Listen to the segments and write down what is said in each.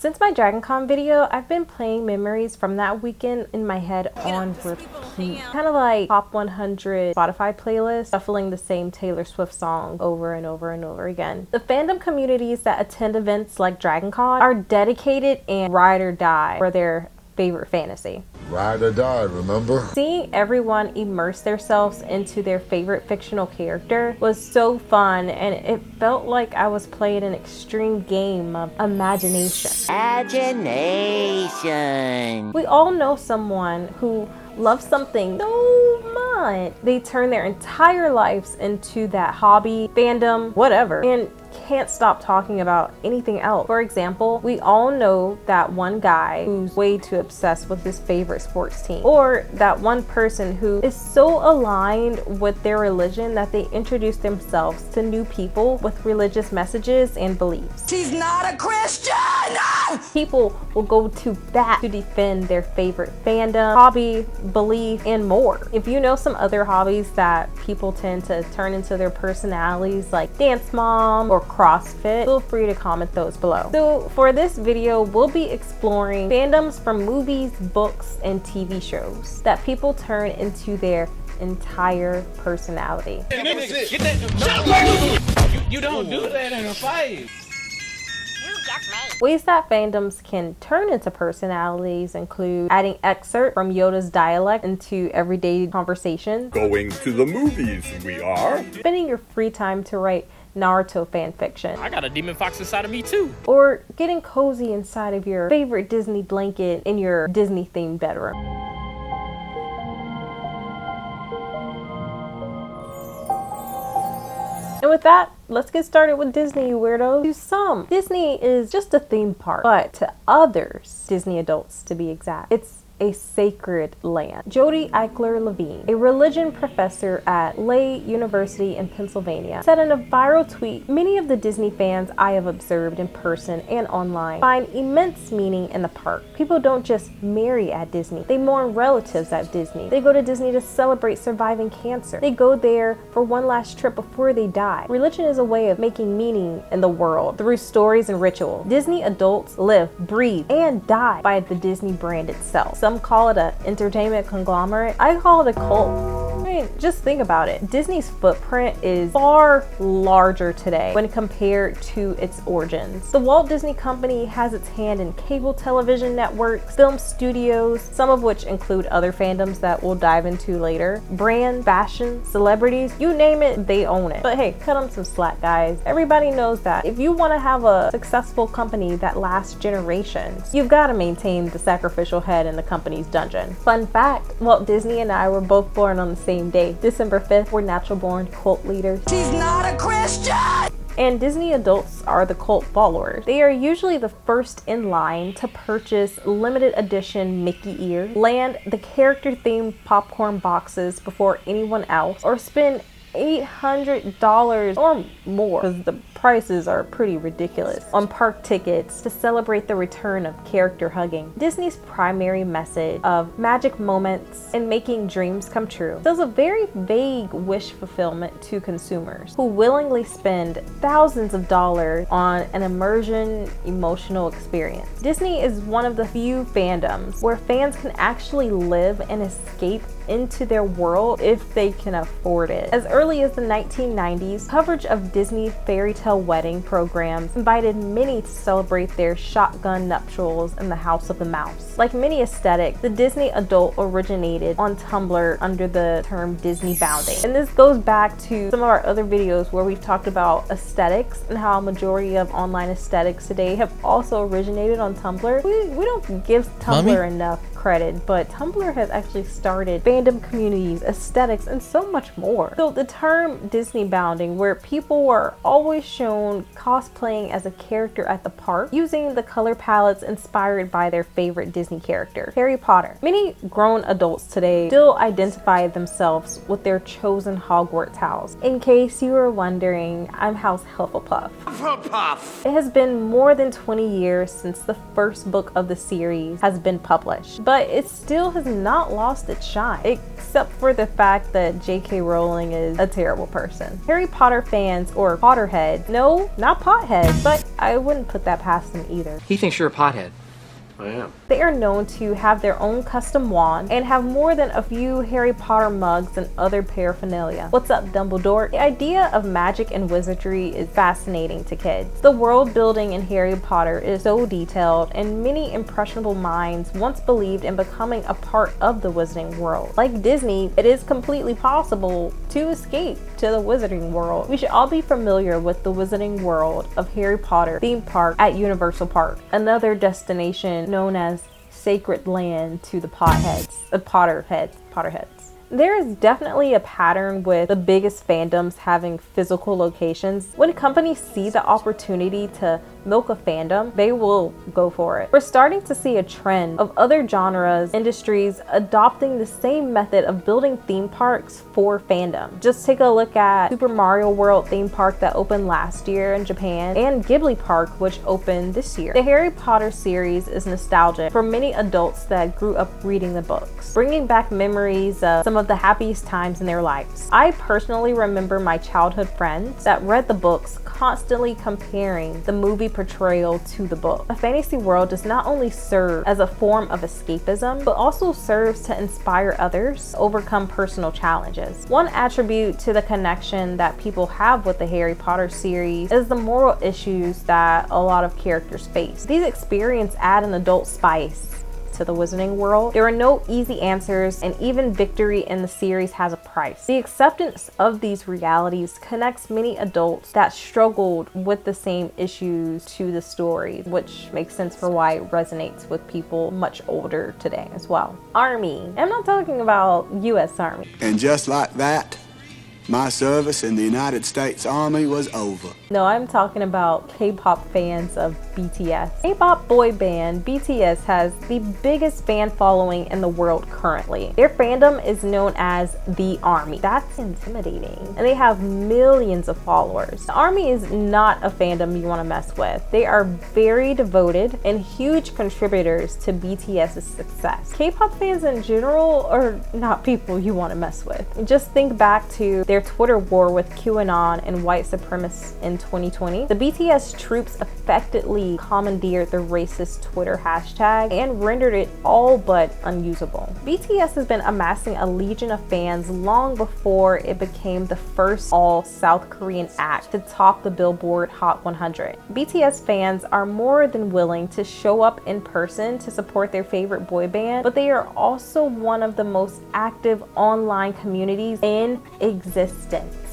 Since my DragonCon video, I've been playing memories from that weekend in my head on repeat. Kind of like top 100 Spotify playlist, shuffling the same Taylor Swift song over and over and over again. The fandom communities that attend events like DragonCon are dedicated and ride or die for their favorite fantasy. Ride or die, remember? Seeing everyone immerse themselves into their favorite fictional character was so fun, and it felt like I was playing an extreme game of imagination. We all know someone who loves something so much they turn their entire lives into that hobby, fandom, whatever, and can't stop talking about anything else. For example, we all know that one guy who's way too obsessed with his favorite sports team, or that one person who is so aligned with their religion that they introduce themselves to new people with religious messages and beliefs. She's not a Christian! People will go to bat to defend their favorite fandom, hobby, belief, and more. If you know some other hobbies that people tend to turn into their personalities, like dance mom or CrossFit, feel free to comment those below. So for this video, we'll be exploring fandoms from movies, books, and TV shows that people turn into their entire personality. You don't do that in a fight. Ways that fandoms can turn into personalities include adding excerpts from Yoda's dialect into everyday conversations, Going to the movies, we are. spending your free time to write Naruto fanfiction, I got a demon fox inside of me too. or getting cozy inside of your favorite Disney blanket in your Disney themed bedroom. And with that, let's get started with Disney, you weirdos. To some, Disney is just a theme park, but to others, Disney adults to be exact, it's a sacred land. Jody Eichler-Levine, a religion professor at Lay University in Pennsylvania, said in a viral tweet, "Many of the Disney fans I have observed in person and online find immense meaning in the park. People don't just marry at Disney. They mourn relatives at Disney. They go to Disney to celebrate surviving cancer. They go there for one last trip before they die. Religion is a way of making meaning in the world through stories and ritual. Disney adults live, breathe, and die by the Disney brand itself. Some call it an entertainment conglomerate. I call it a cult. I mean, just think about it. Disney's footprint is far larger today when compared to its origins. The Walt Disney Company has its hand in cable television networks, film studios, some of which include other fandoms that we'll dive into later, brand, fashion, celebrities, you name it, they own it. But hey, cut them some slack, guys. Everybody knows that if you want to have a successful company that lasts generations, you've got to maintain the sacrificial head in the company's dungeon. Fun fact, Walt Disney and I were both born on the same day, December 5th. We're natural born cult leaders. She's not a Christian! And Disney adults are the cult followers. They are usually the first in line to purchase limited edition Mickey ears, land the character themed popcorn boxes before anyone else, or spend $800 or more, because the prices are pretty ridiculous, on park tickets to celebrate the return of character hugging. Disney's primary message of magic moments and making dreams come true does a very vague wish fulfillment to consumers who willingly spend thousands of dollars on an immersion emotional experience. Disney is one of the few fandoms where fans can actually live and escape into their world if they can afford it. As early as the 1990s, coverage of Disney fairy tale wedding programs invited many to celebrate their shotgun nuptials in the House of the Mouse. Like many aesthetics, the Disney adult originated on Tumblr under the term Disney bounding. And this goes back to some of our other videos where we've talked about aesthetics and how a majority of online aesthetics today have also originated on Tumblr. We don't give Tumblr enough credit, but Tumblr has actually started fandom communities, aesthetics, and so much more. So the term Disney bounding, where people were always shown cosplaying as a character at the park, using the color palettes inspired by their favorite Disney character, Harry Potter. Many grown adults today still identify themselves with their chosen Hogwarts house. In case you were wondering, I'm House Hufflepuff. It has been more than 20 years since the first book of the series has been published, but it still has not lost its shine, except for the fact that J.K. Rowling is a terrible person. Harry Potter fans, or Potterheads, no, not potheads, but I wouldn't put that past them either. He thinks you're a pothead. I am. They are known to have their own custom wand and have more than a few Harry Potter mugs and other paraphernalia. What's up, Dumbledore? The idea of magic and wizardry is fascinating to kids. The world building in Harry Potter is so detailed, and many impressionable minds once believed in becoming a part of the wizarding world. Like Disney, it is completely possible to escape to the wizarding world. We should all be familiar with the wizarding world of Harry Potter theme park at Universal Park, another destination known as sacred land to the Potterheads. There is definitely a pattern with the biggest fandoms having physical locations. When companies see the opportunity to milk a fandom, they will go for it. We're starting to see a trend of other genres, industries adopting the same method of building theme parks for fandom. Just take a look at Super Mario World theme park that opened last year in Japan, and Ghibli Park, which opened this year. The Harry Potter series is nostalgic for many adults that grew up reading the books, bringing back memories of some of the happiest times in their lives. I personally remember my childhood friends that read the books constantly comparing the movie portrayal to the book. A fantasy world does not only serve as a form of escapism, but also serves to inspire others to overcome personal challenges. One attribute to the connection that people have with the Harry Potter series is the moral issues that a lot of characters face. These experiences add an adult spice to the wizarding world. There are no easy answers, and even victory in the series has a price. The acceptance of these realities connects many adults that struggled with the same issues to the story, which makes sense for why it resonates with people much older today as well. Army. I'm not talking about US Army. And just like that, my service in the United States Army was over. No, I'm talking about K-pop fans of BTS. K-pop boy band BTS has the biggest fan following in the world currently. Their fandom is known as the Army. That's intimidating. And they have millions of followers. The Army is not a fandom you want to mess with. They are very devoted and huge contributors to BTS's success. K-pop fans in general are not people you want to mess with. Just think back to their Twitter war with QAnon and white supremacists in 2020. The BTS troops effectively commandeered the racist Twitter hashtag and rendered it all but unusable. BTS has been amassing a legion of fans long before it became the first all South Korean act to top the Billboard Hot 100. BTS fans are more than willing to show up in person to support their favorite boy band, but they are also one of the most active online communities in existence.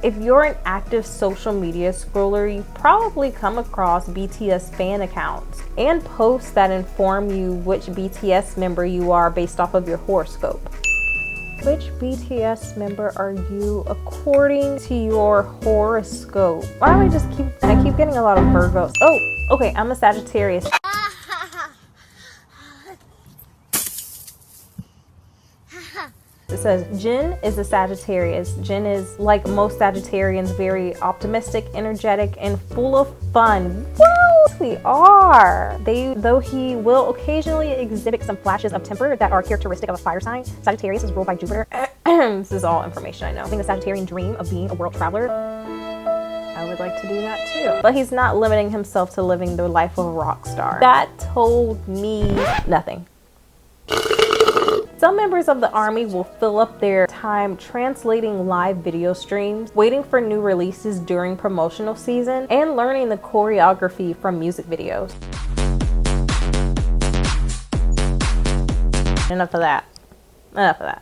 If you're an active social media scroller, you've probably come across BTS fan accounts and posts that inform you which BTS member you are based off of your horoscope. Which BTS member are you according to your horoscope? Why do I keep getting a lot of Virgos? Oh, okay, I'm a Sagittarius. It says Jin is a Sagittarius. Jin is, like most Sagittarians, very optimistic, energetic, and full of fun. Woo! We are. Though he will occasionally exhibit some flashes of temper that are characteristic of a fire sign, Sagittarius is ruled by Jupiter. This is all information I know. I think the Sagittarian dream of being a world traveler. I would like to do that too. But he's not limiting himself to living the life of a rock star. That told me nothing. Some members of the Army will fill up their time translating live video streams, waiting for new releases during promotional season, and learning the choreography from music videos. Enough of that.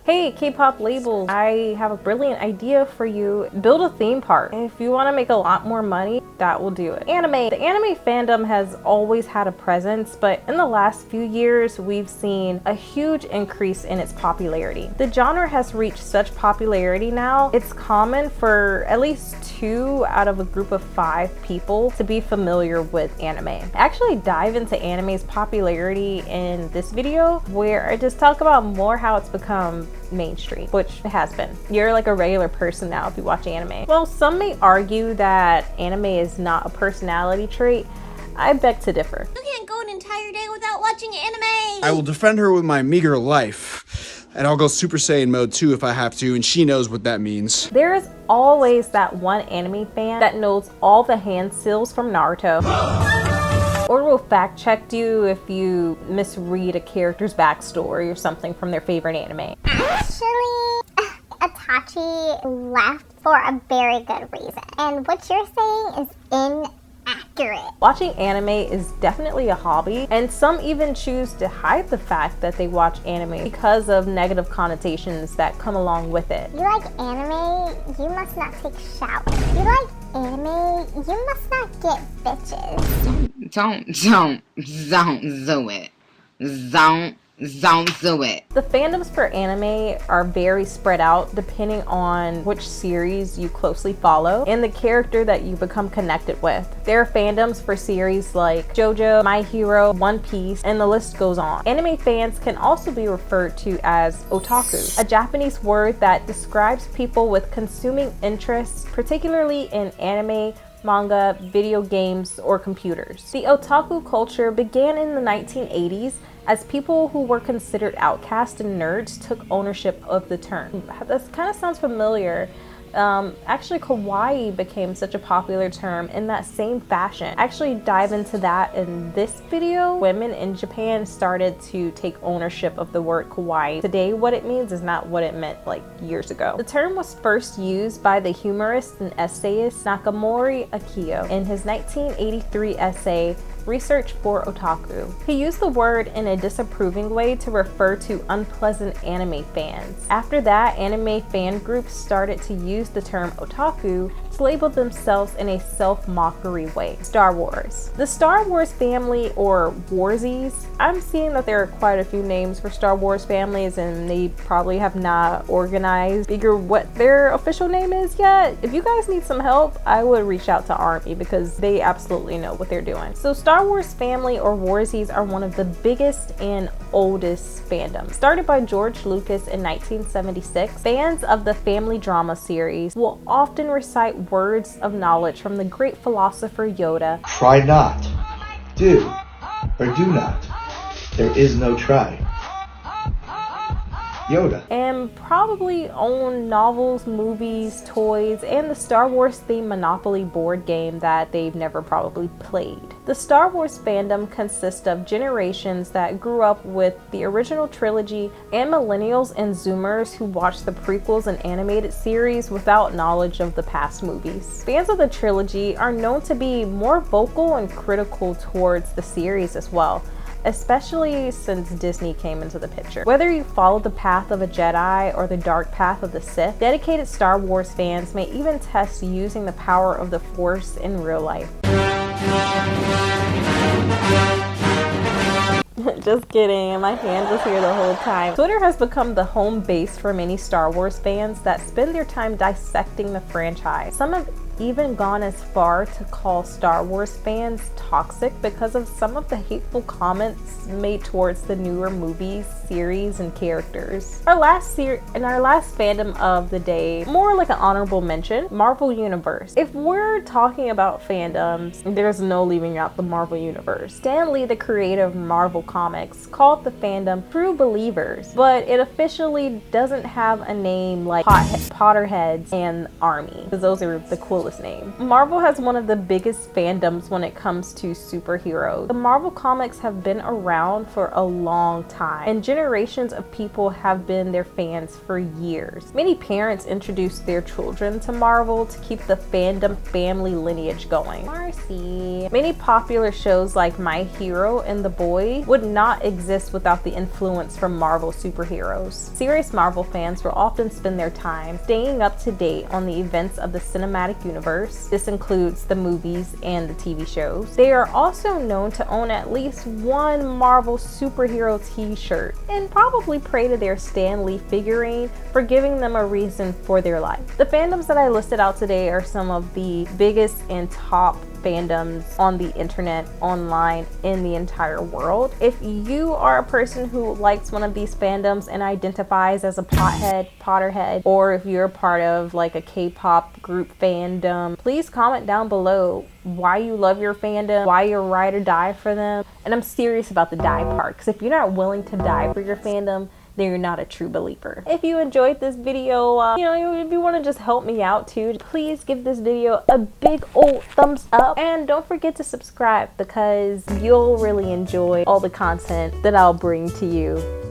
Hey, K-pop labels, I have a brilliant idea for you. Build a theme park. If you want to make a lot more money, that will do it. Anime. The anime fandom has always had a presence, but in the last few years, we've seen a huge increase in its popularity. The genre has reached such popularity now, it's common for at least 2 out of a group of 5 people to be familiar with anime. I actually dive into anime's popularity in this video, where I just talk about more how it's become mainstream, which it has been. You're like a regular person now if you watch anime. Well, some may argue that anime is not a personality trait. I beg to differ. You can't go an entire day without watching anime! I will defend her with my meager life. And I'll go Super Saiyan mode too if I have to, and she knows what that means. There is always that one anime fan that knows all the hand seals from Naruto. Or will fact check you if you misread a character's backstory or something from their favorite anime. Actually, Itachi left for a very good reason. And what you're saying is inaccurate. Watching anime is definitely a hobby, and some even choose to hide the fact that they watch anime because of negative connotations that come along with it. You like anime, you must not take showers. You like anime, you must not get bitches. Don't do it. Don't do it. The fandoms for anime are very spread out depending on which series you closely follow and the character that you become connected with. There are fandoms for series like JoJo, My Hero, One Piece, and the list goes on. Anime fans can also be referred to as otaku, a Japanese word that describes people with consuming interests, particularly in anime, manga, video games, or computers. The otaku culture began in the 1980s as people who were considered outcasts and nerds took ownership of the term. That kind of sounds familiar. Actually, kawaii became such a popular term in that same fashion. Actually dive into that in this video. Women in Japan started to take ownership of the word kawaii. Today, what it means is not what it meant like years ago. The term was first used by the humorist and essayist Nakamori Akio in his 1983 essay, Research for Otaku. He used the word in a disapproving way to refer to unpleasant anime fans. After that, anime fan groups started to use the term otaku to label themselves in a self-mockery way. Star Wars. The Star Wars family, or Warsies, I'm seeing that there are quite a few names for Star Wars families and they probably have not organized, figure what their official name is yet. If you guys need some help, I would reach out to Army because they absolutely know what they're doing. So Star Wars family, or Warsies, are one of the biggest and oldest fandoms. Started by George Lucas in 1976, fans of the family drama series will often recite words of knowledge from the great philosopher Yoda. Try not, do, or do not. There is no try. Yoda. And probably own novels, movies, toys, and the Star Wars themed Monopoly board game that they've never probably played. The Star Wars fandom consists of generations that grew up with the original trilogy and millennials and Zoomers who watched the prequels and animated series without knowledge of the past movies. Fans of the trilogy are known to be more vocal and critical towards the series as well, especially since Disney came into the picture. Whether you follow the path of a Jedi or the dark path of the Sith, dedicated Star Wars fans may even test using the power of the Force in real life. Just kidding, my hand was here the whole time. Twitter has become the home base for many Star Wars fans that spend their time dissecting the franchise. Some have even gone as far to call Star Wars fans toxic because of some of the hateful comments made towards the newer movies, series, and characters. Our last fandom of the day, more like an honorable mention, Marvel Universe. If we're talking about fandoms, there's no leaving out the Marvel Universe. Stan Lee, the creator of Marvel Comics, called the fandom True Believers, but it officially doesn't have a name like Potterheads and Army, because those are the coolest name. Marvel has one of the biggest fandoms when it comes to superheroes. The Marvel comics have been around for a long time, and generations of people have been their fans for years. Many parents introduced their children to Marvel to keep the fandom family lineage going. Marcy. Many popular shows like My Hero and The Boy would not exist without the influence from Marvel superheroes. Serious Marvel fans will often spend their time staying up to date on the events of the cinematic universe. This includes the movies and the TV shows. They are also known to own at least one Marvel superhero t-shirt and probably pray to their Stan Lee figurine for giving them a reason for their life. The fandoms that I listed out today are some of the biggest and top fandoms on the internet, online, in the entire world. If you are a person who likes one of these fandoms and identifies as a Potterhead, or if you're a part of like a K-pop group fandom, please comment down below why you love your fandom, why you're ride or die for them. And I'm serious about the die part, because if you're not willing to die for your fandom, then you're not a true believer. If you enjoyed this video, if you want to just help me out too, please give this video a big old thumbs up, and don't forget to subscribe because you'll really enjoy all the content that I'll bring to you.